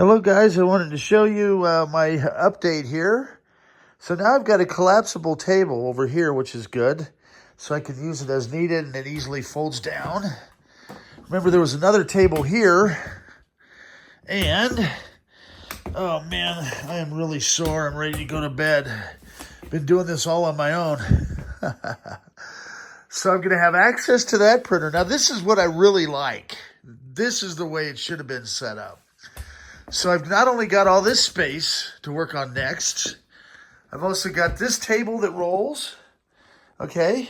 Hello guys, I wanted to show you my update here. So now I've got a collapsible table over here, which is good. So I can use it as needed and it easily folds down. Remember there was another table here. And, oh man, I am really sore. I'm ready to go to bed. Been doing this all on my own. So I'm going to have access to that printer. Now this is what I really like. This is the way it should have been set up. So I've not only got all this space to work on next, I've also got this table that rolls, okay?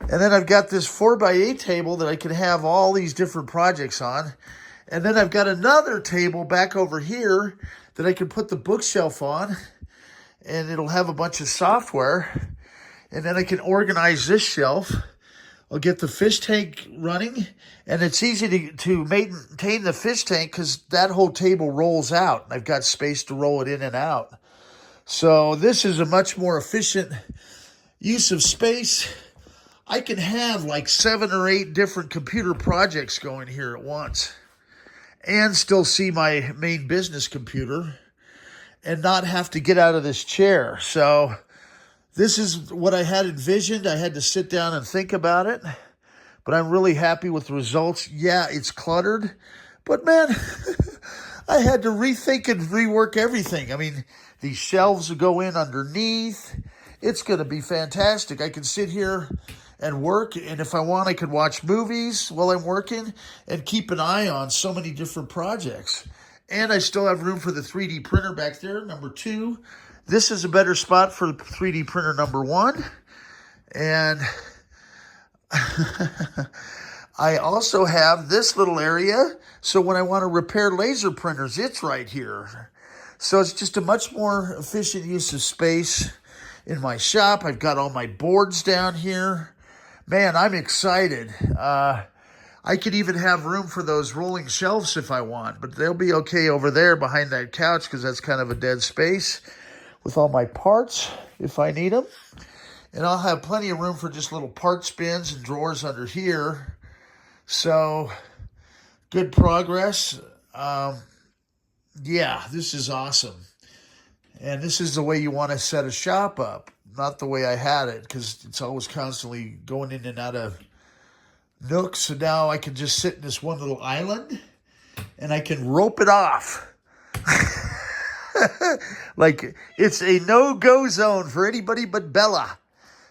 And then I've got this 4x8 table that I can have all these different projects on. And then I've got another table back over here that I can put the bookshelf on, and it'll have a bunch of software. And then I can organize this shelf. I'll get the fish tank running, and it's easy to maintain the fish tank because that whole table rolls out. I've got space to roll it in and out. So this is a much more efficient use of space. I can have like 7 or 8 different computer projects going here at once and still see my main business computer and not have to get out of this chair. So this is what I had envisioned. I had to sit down and think about it, but I'm really happy with the results. Yeah, it's cluttered, but man, I had to rethink and rework everything. I mean, these shelves will go in underneath. It's going to be fantastic. I can sit here and work, and if I want, I could watch movies while I'm working and keep an eye on so many different projects. And I still have room for the 3D printer back there, number 2. This is a better spot for 3D printer number 1. And I also have this little area. So when I want to repair laser printers, it's right here. So it's just a much more efficient use of space in my shop. I've got all my boards down here. Man, I'm excited. I could even have room for those rolling shelves if I want, but they'll be okay over there behind that couch because that's kind of a dead space with all my parts if I need them. And I'll have plenty of room for just little part bins and drawers under here. So, good progress. Yeah, this is awesome. And this is the way you want to set a shop up, not the way I had it, because it's always constantly going in and out of nooks. So now I can just sit in this one little island, and I can rope it off. Like it's a no-go zone for anybody but Bella.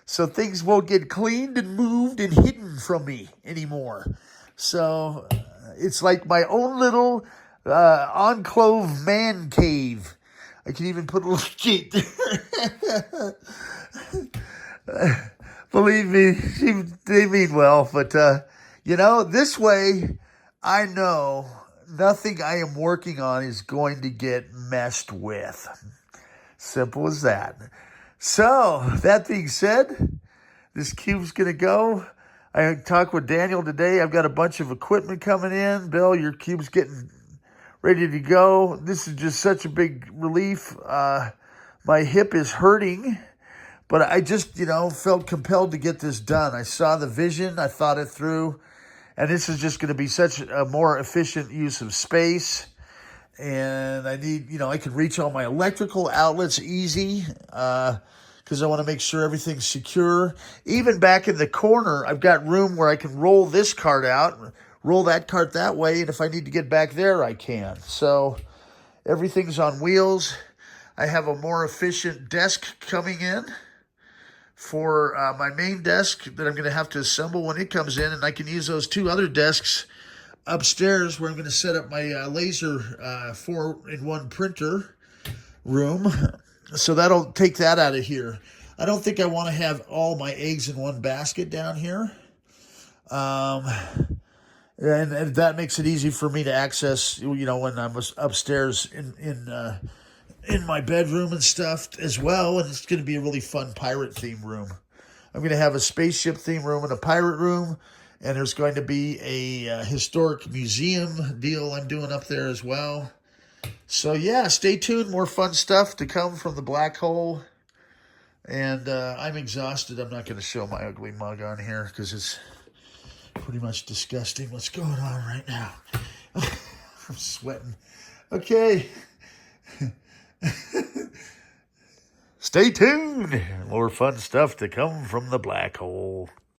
So things won't get cleaned and moved and hidden from me anymore. So it's like my own little enclave man cave. I can even put a little gate there. Believe me, they mean well. But, this way I know nothing I am working on is going to get messed with. Simple as that. So, that being said, this cube's going to go. I talked with Daniel today. I've got a bunch of equipment coming in. Bill, your cube's getting ready to go. This is just such a big relief. My hip is hurting, but I just, felt compelled to get this done. I saw the vision. I thought it through. And this is just going to be such a more efficient use of space. And I need, I can reach all my electrical outlets easy because I want to make sure everything's secure. Even back in the corner, I've got room where I can roll this cart out, roll that cart that way. And if I need to get back there, I can. So everything's on wheels. I have a more efficient desk coming in for my main desk that I'm going to have to assemble when it comes in. And I can use those 2 other desks upstairs where I'm going to set up my laser 4-in-1 printer room. So that'll take that out of here. I don't think I want to have all my eggs in one basket down here. And that makes it easy for me to access, when I'm upstairs in my bedroom and stuff as well. And it's going to be a really fun pirate theme room. I'm going to have a spaceship theme room and a pirate room. And there's going to be a historic museum deal I'm doing up there as well. So yeah, stay tuned. More fun stuff to come from the black hole. And I'm exhausted. I'm not going to show my ugly mug on here because it's pretty much disgusting what's going on right now. I'm sweating. Okay. Stay tuned. More fun stuff to come from the black hole.